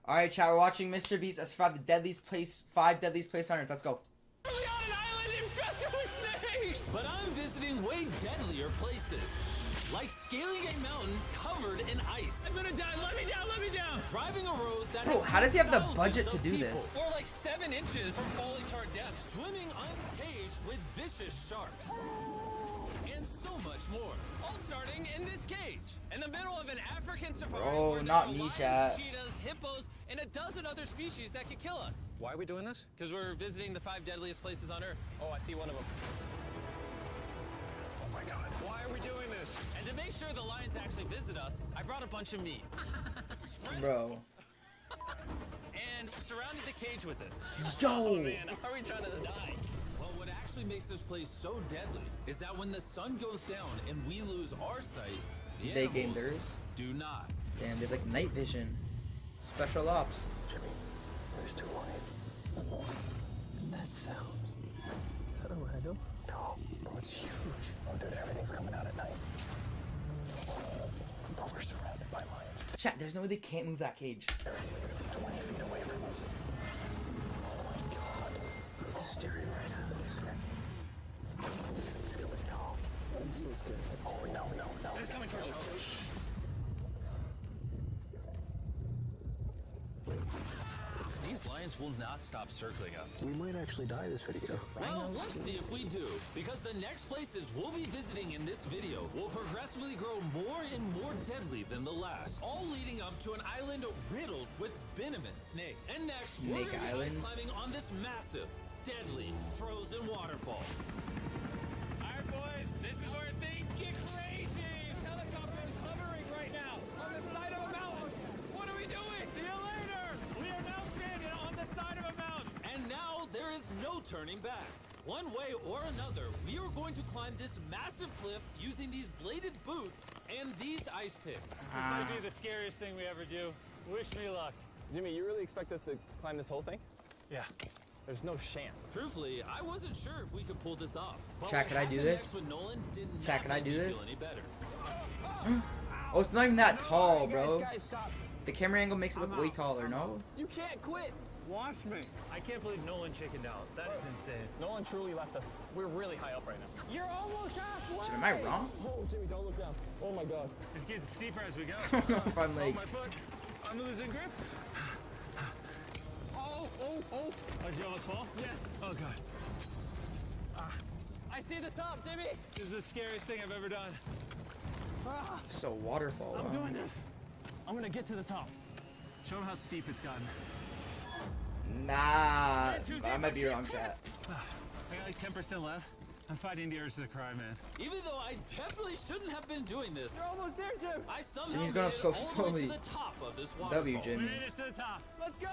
Alright, chat, we're watching Mrbeast as five deadliest place on Earth. Let's go. We're on an island infested with snakes! But I'm visiting way deadlier places. Like scaling a mountain covered in ice. I'm gonna die, let me down, let me down! Driving a road that Bro, has how does he have the thousands budget to of do people. this? Or like 7 inches from falling to our death. Swimming uncaged with vicious sharks. And so much more. All starting in this cage. In the middle of an African safari Bro, where there not are me, lions, chat. cheetahs, hippos, and a dozen other species that could kill us. Why are we doing this? Because we're visiting the 5 deadliest places on Earth. Oh, I see one of them. Oh my god. Why are we doing this? And to make sure the lions actually visit us, I brought a bunch of meat. Bro. And surrounded the cage with it. Yo! Man, are we trying to die? Well, what actually makes this place so deadly is that when the sun goes down and we lose our sight, the They gain animals theirs? do not. Damn, they have like night vision. Special ops. Jimmy, there's 2 lions. That sounds... Is that a rhino? No, bro, it's huge. Oh, dude, everything's coming out at night. Bro, we're surrounded by lions. Chat, there's no way they can't move that cage. They're 20 feet away from us. Oh my god. It's staring right at us. He's coming. No. I'm so scared. Oh, no. It's coming towards us. These lions will not stop circling us. We might actually die this video. Well, let's see if we do. Because the next places we'll be visiting in this video will progressively grow more and more deadly than the last. All leading up to an island riddled with venomous snakes. And next, we're Snake going to be Island? ice climbing on this massive, deadly, frozen waterfall. Alright, boys, this is where things get crazy. Helicopter is hovering right now on the side of a mountain. What are we doing? See you later. We are now standing on the side of a mountain. And now there is no turning back. One way or another, we are going to climb this massive cliff using these bladed boots and these ice picks. This might be the scariest thing we ever do. Wish me luck. Jimmy, you really expect us to climb this whole thing? Yeah. There's no chance. Truthfully, I wasn't sure if we could pull this off. But Chat, what can I do happened this? next with Nolan did not Chat, can I make do me this? feel any better. Oh, it's not even that tall, bro. Guys, stop. The camera angle makes it look way taller, no? You can't quit. Watch me. I can't believe Nolan chickened out. That is insane. Nolan truly left us. We're really high up right now. You're almost halfway. Shit, am I wrong? Oh, Jimmy, don't look down. Oh my god. It's getting steeper as we go. I don't know if I'm like... My foot. I'm losing grip. Oh. Oh, did you almost fall? Yes. Oh, God. I see the top, Jimmy. This is the scariest thing I've ever done. So waterfall. I'm huh? doing this. I'm going to get to the top. Show them how steep it's gotten. Nah, I might be wrong, chat. I got like 10% left. I'm fighting the urge to cry, man. Even though I definitely shouldn't have been doing this, You're almost there, Jim. I somehow Jimmy's made going up it so all the way slowly. to the top of this waterfall. W, We Jimmy. made it to the top. Let's go.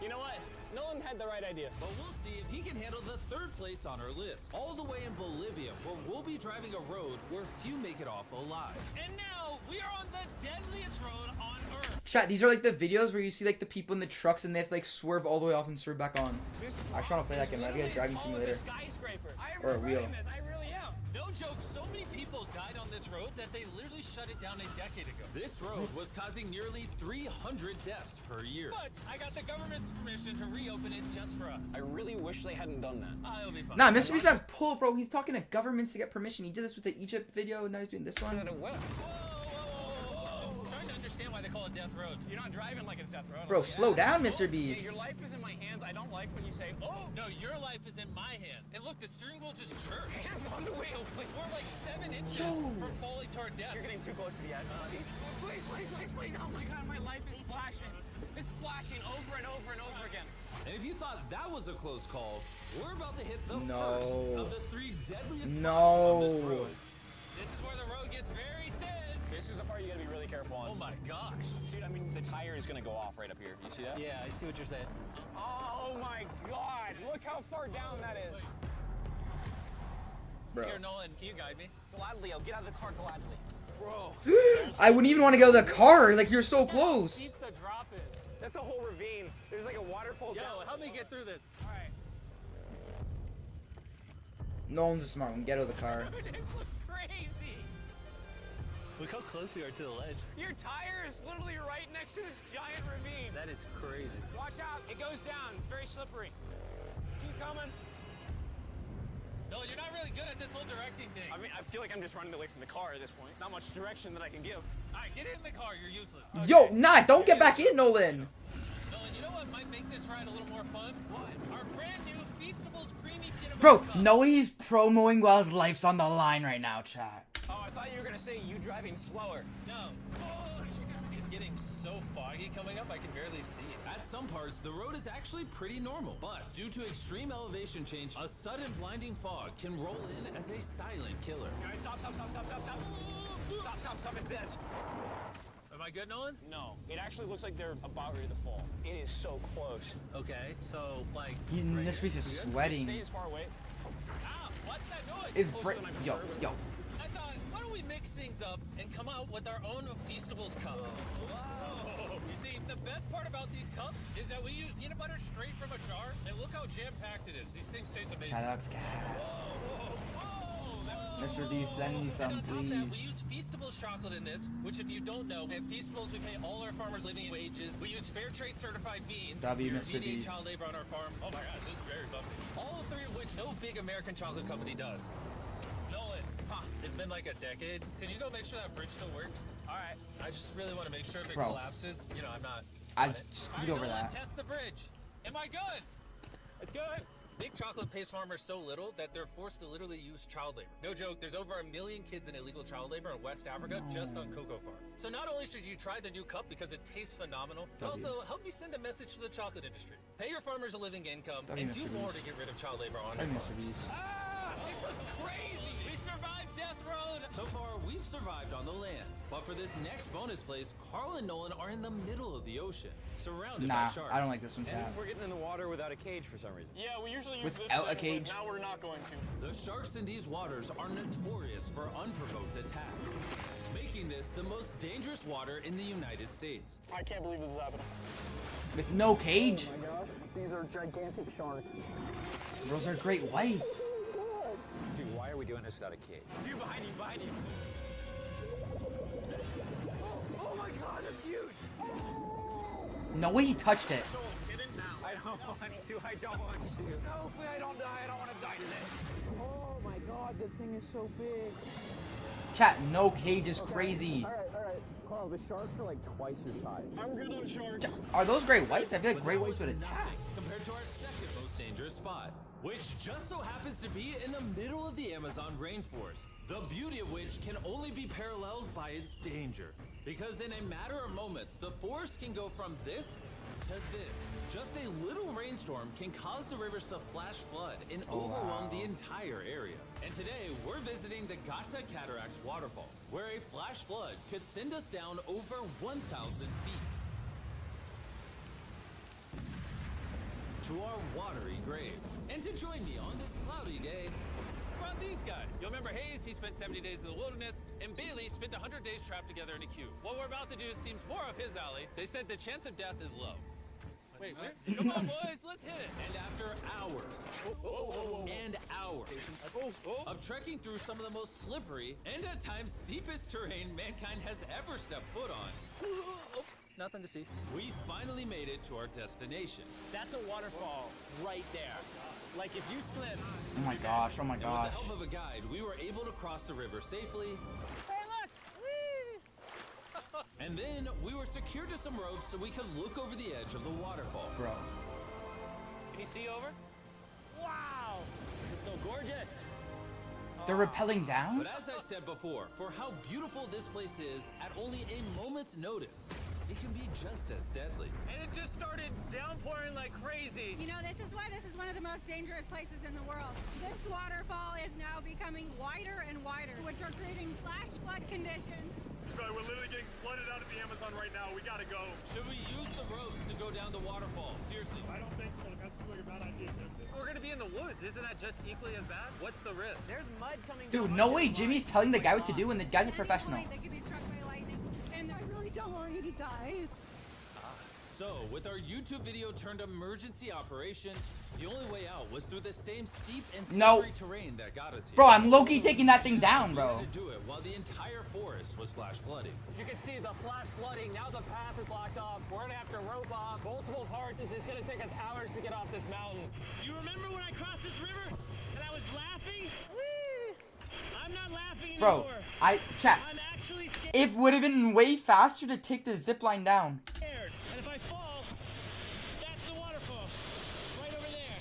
You know what? Nolan had the right idea. But we'll see if he can handle the 3rd place on our list. All the way in Bolivia, where we'll be driving a road where few make it off alive. And now we are on the deadliest road on Earth. Chat, these are like the videos where you see like the people in the trucks and they have to like swerve all the way off and swerve back on. I actually want to play that game. I think a driving simulator. Skyscraper. Or a wheel. I really am. No joke, so many people died on this road that they literally shut it down a decade ago. This road was causing nearly 300 deaths per year. But I got the government's permission to reopen it just for us. I really wish they hadn't done that. I'll be fine. Nah, Mrbeast has pull, bro. He's talking to governments to get permission. He did this with the Egypt video, and now he's doing this one. Whoa. Starting to understand why they call it Death Road. You're not driving like it's Death Road. Bro, slow down, Mr. Hey, Beast. your life is in my hands. I don't like when you say, oh. No, your life is in my hand. And look, the steering wheel just jerked. Hands on the wheel, please. We're like 7 inches from falling to our death. You're getting too close to the edge. Please. Oh my God, my life is flashing. It's flashing over and over and over again. And if you thought that was a close call, we're about to hit the No. first of the 3 deadliest No. spots on this road. This is where the road gets very thin. This is the part you gotta be really careful on. Oh my gosh. Dude, I mean, the tire is gonna go off right up here. You see that? Yeah, I see what you're saying. Oh my god! Look how far down that is. Bro. Here, Nolan, can you guide me? Gladly, I'll get out of the car gladly. Bro. I wouldn't even want to go to the car. Like, you're so close. Steep the drop is. That's a whole ravine. There's like a waterfall down. Yo, help me get through this. All right. No one's a smart one. Get out of the car. This looks crazy. Look how close we are to the ledge. Your tire is literally right next to this giant ravine. That is crazy. Watch out, it goes down. It's very slippery. Keep coming. No, you're not really good at this whole directing thing. I mean, I feel like I'm just running away from the car at this point. Not much direction that I can give. All right, get in the car. You're useless. Yo, nah, don't get back in, Nolan. Nolan, you know what might make this ride a little more fun? What? Our brand new Feastables Creamy Peanut Bro, Butter Cup. Noah's promoing while his life's on the line right now, chat. Oh, I thought you were gonna say you driving slower. No. It's getting so foggy coming up, I can barely see it. At some parts, the road is actually pretty normal, but due to extreme elevation change, a sudden blinding fog can roll in as a silent killer. Guys, stop. Stop, it's edge. Am I good, Nolan? No, it actually looks like they're about ready to fall. It is so close. Okay, so, like... This piece is Just stay sweating. as far away. Ah, what's that noise? It's closer than I yo, prefer, but- yo. I thought, why don't we mix things up and come out with our own Feastables cups? Whoa! You see, the best part about these cups is that we use peanut butter straight from a jar, and look how jam-packed it is. These things taste amazing. Shout out to gas. Whoa! Mr. D, send me And some, on top of that, we please. use Feastables chocolate in this, which if you don't know, at Feastables we pay all our farmers living wages. We use fair trade certified beans. W, We Mr. remediate Beast. child labor on our farms. Oh my gosh, this is very bumpy. All three of which no big American chocolate company does. Nolan, it's been like a decade. Can you go make sure that bridge still works? All right. I just really want to make sure if it Bro. collapses, you know, I'm not. I on it. just All speed right, over Nolan, that. Test the bridge. Am I good? It's good. Big chocolate pays farmers so little that they're forced to literally use child labor. No joke, there's over 1 million kids in illegal child labor in West Africa just on cocoa farms. So not only should you try the new cup because it tastes phenomenal, but also help me send a message to the chocolate industry. Pay your farmers a living income and do Mr. more Beast. to get rid of child labor on your Mr. farms. Beast. Ah, this is crazy! We survived Death Road! So far, we've survived on the land, but for this next bonus place, Carl and Nolan are in the middle of the ocean, surrounded by Nah, sharks. I don't like this one, chat. We're getting in the water without a cage for some reason. Yeah, we usually use Without this a thing, cage. but now we're not going to. The sharks in these waters are notorious for unprovoked attacks, making this the most dangerous water in the United States. I can't believe this is happening. With no cage? Oh my gosh, these are gigantic sharks. Those are great whites. Dude, why are we doing this without a cage? Dude, behind you. Oh my god, that's huge! No way he touched it. Get in now. I don't want to. No, hopefully I don't die. I don't want to die today. Oh my god, that thing is so big. Chat, no cage is crazy. Alright. Carl, the sharks are like twice your size. I'm good on sharks. Are those great whites? I feel like But great that whites was would attack. nothing compared to our second most dangerous spot, which just so happens to be in the middle of the Amazon rainforest. The beauty of which can only be paralleled by its danger. Because in a matter of moments, the forest can go from this to this. Just a little rainstorm can cause the rivers to flash flood and overwhelm the entire area. And today, we're visiting the Gata Cataracts waterfall, where a flash flood could send us down over 1,000 feet. To our watery grave. And to join me on this cloudy day, Brought these guys. You'll remember Hayes, he spent 70 days in the wilderness, and Bailey spent 100 days trapped together in a cube. What we're about to do seems more up his alley. They said the chance of death is low. Wait, what? Come on, boys, let's hit it. and after hours and hours of trekking through some of the most slippery and at times steepest terrain mankind has ever stepped foot on, Nothing to see. we finally made it to our destination. That's a waterfall right there. Like if you slip. Oh my gosh, oh my And with gosh. the help of a guide, we were able to cross the river safely. Hey, look! And then we were secured to some ropes so we could look over the edge of the waterfall. Bro. Can you see over? Wow! This is so gorgeous. They're rappelling down? But as I said before, for how beautiful this place is, at only a moment's notice, it can be just as deadly. And it just started downpouring like crazy. You know, this is why this is one of the most dangerous places in the world. This waterfall is now becoming wider and wider, which are creating flash flood conditions. We're literally getting flooded out of the Amazon right now. We gotta go. Should we use the ropes to go down the waterfall? Seriously. I don't think so. That seems like a bad idea. We're gonna be in the woods. Isn't that just equally as bad? What's the risk? There's mud coming Dude, down. no way Jimmy's telling the guy what to do and the guy's a At any professional. point, they could be struck by lightning, and I really don't want you to die. So, with our YouTube video turned emergency operation, the only way out was through the same steep and slippery terrain that got us here. Bro, I'm low-key taking that thing down, bro. We had to do it while the entire forest was flash flooding. You can see the flash flooding. Now the path is blocked off. We're gonna have to rope off multiple parts. It's gonna take us hours to get off this mountain. You remember when I crossed this river and I was laughing? I'm not laughing Bro, anymore. chat. I'm actually scared. It would have been way faster to take the zip line down. And if I fall, that's the waterfall. Right over there.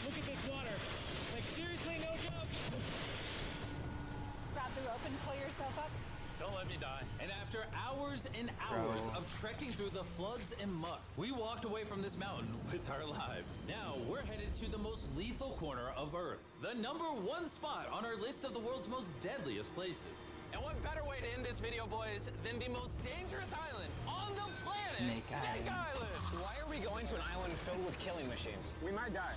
Look at this water. Like, seriously, no joke? Grab the rope and pull yourself up. Don't let me die. And after hours and hours of trekking through the floods and muck, we walked away from this mountain with our lives. Now we're headed to the most lethal corner of Earth, the #1 spot on our list of the world's most deadliest places. And what better way to end this video, boys, than the most dangerous island on the planet, Snake Island. Why are we going to an island filled with killing machines? We might die.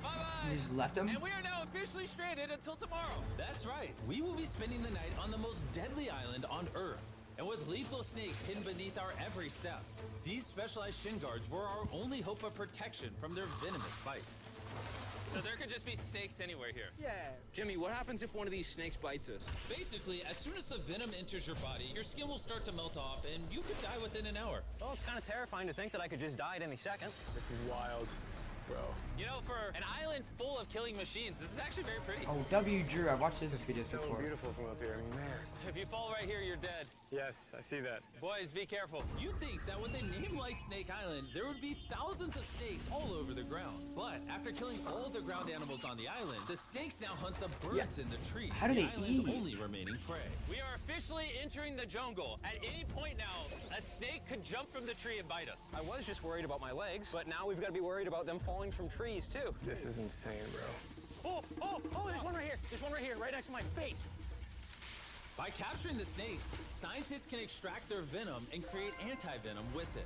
Bye-bye. You just left him? And we are now officially stranded until tomorrow. That's right, we will be spending the night on the most deadly island on Earth, and with lethal snakes hidden beneath our every step. These specialized shin guards were our only hope of protection from their venomous bites. So there could just be snakes anywhere here. Yeah. Jimmy, what happens if one of these snakes bites us? Basically, as soon as the venom enters your body, your skin will start to melt off, and you could die within an hour. Well, it's kind of terrifying to think that I could just die at any second. This is wild, bro. You know, for an island full of killing machines, this is actually very pretty. Oh, W. Drew, I watched this video So before. beautiful from up here, man. If you fall right here, you're dead. Yes, I see that. Boys, be careful. You'd think that with a name like Snake Island, there would be thousands of snakes all over the ground. But after killing all the ground animals on the island, the snakes now hunt the birds in the trees. How do the they island's eat? only remaining prey. We are officially entering the jungle. At any point now, a snake could jump from the tree and bite us. I was just worried about my legs, but now we've got to be worried about them falling from trees, too. This is insane, bro. Oh, there's one right here. There's one right here, right next to my face. By capturing the snakes, scientists can extract their venom and create anti-venom with it.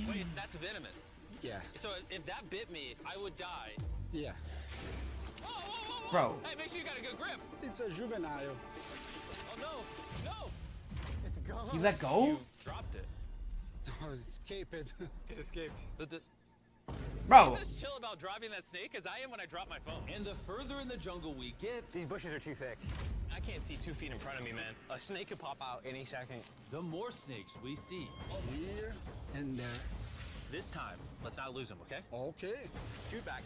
Wait, that's venomous. Yeah. So if that bit me, I would die. Yeah. Whoa. Bro. Hey, make sure you got a good grip. It's a juvenile. Oh, no. It's gone. You let go? You dropped it. Oh, escape it. It escaped. But Bro. Is this chill about dropping that snake? As I am when I drop my phone. And the further in the jungle we get, These bushes are too thick. I can't see 2 feet in front of me, man. A snake could pop out any second. the more snakes we see. Here and there. This time, let's not lose him, okay? Okay. Scoot back.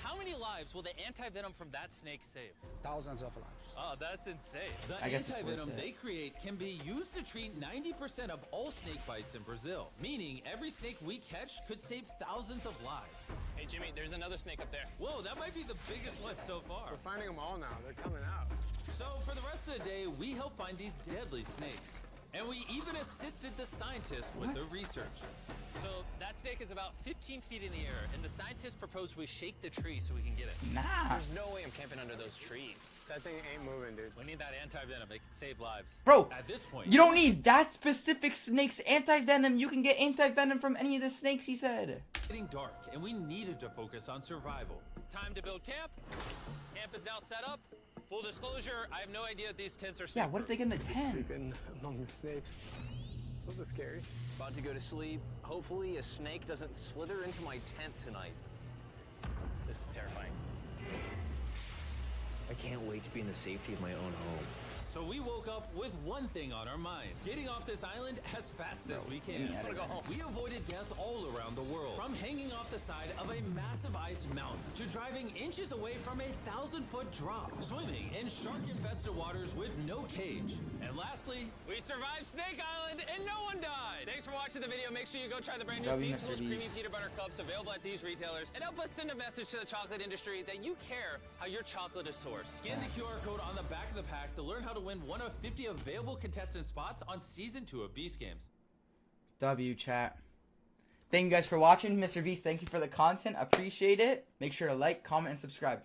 How many lives will the anti-venom from that snake save? Thousands of lives. Oh, that's insane. The I guess it's anti-venom worth it. they create can be used to treat 90% of all snake bites in Brazil, meaning every snake we catch could save thousands of lives. Hey, Jimmy, there's another snake up there. Whoa, that might be the biggest one so far. We're finding them all now. They're coming out. So for the rest of the day, we helped find these deadly snakes. And we even assisted the scientists with their research. So that snake is about 15 feet in the air, and the scientists propose we shake the tree so we can get it. Nah. There's no way I'm camping under those trees. That thing ain't moving, dude. We need that anti-venom. It can save lives. Bro, At this point, you don't need that specific snake's anti-venom. You can get anti-venom from any of the snakes, he said. it's getting dark, and we needed to focus on survival. Time to build camp. Camp is now set up. Full disclosure, I have no idea if these tents are Yeah, what if they get in the tent? Sleeping among the snakes. Those are scary. About to go to sleep. Hopefully a snake doesn't slither into my tent tonight. This is terrifying. I can't wait to be in the safety of my own home. So we woke up with one thing on our minds: getting off this island as fast as we can. just wanna go home. We avoided death all around the world, from hanging off the side of a massive ice mountain to driving inches away from a 1,000-foot drop, swimming in shark-infested waters with no cage, and lastly, We survived Snake Island and no one died. Thanks for watching the video. Make sure you go try the brand new W, Feastables Mr. Creamy Beast. Peanut Butter Cups available at these retailers. And help us send a message to the chocolate industry that you care how your chocolate is sourced. scan the QR code on the back of the pack to learn how to win one of 50 available contestant spots on Season 2 of Beast Games. W, chat. Thank you guys for watching. Mr. Beast, thank you for the content. Appreciate it. Make sure to like, comment, and subscribe.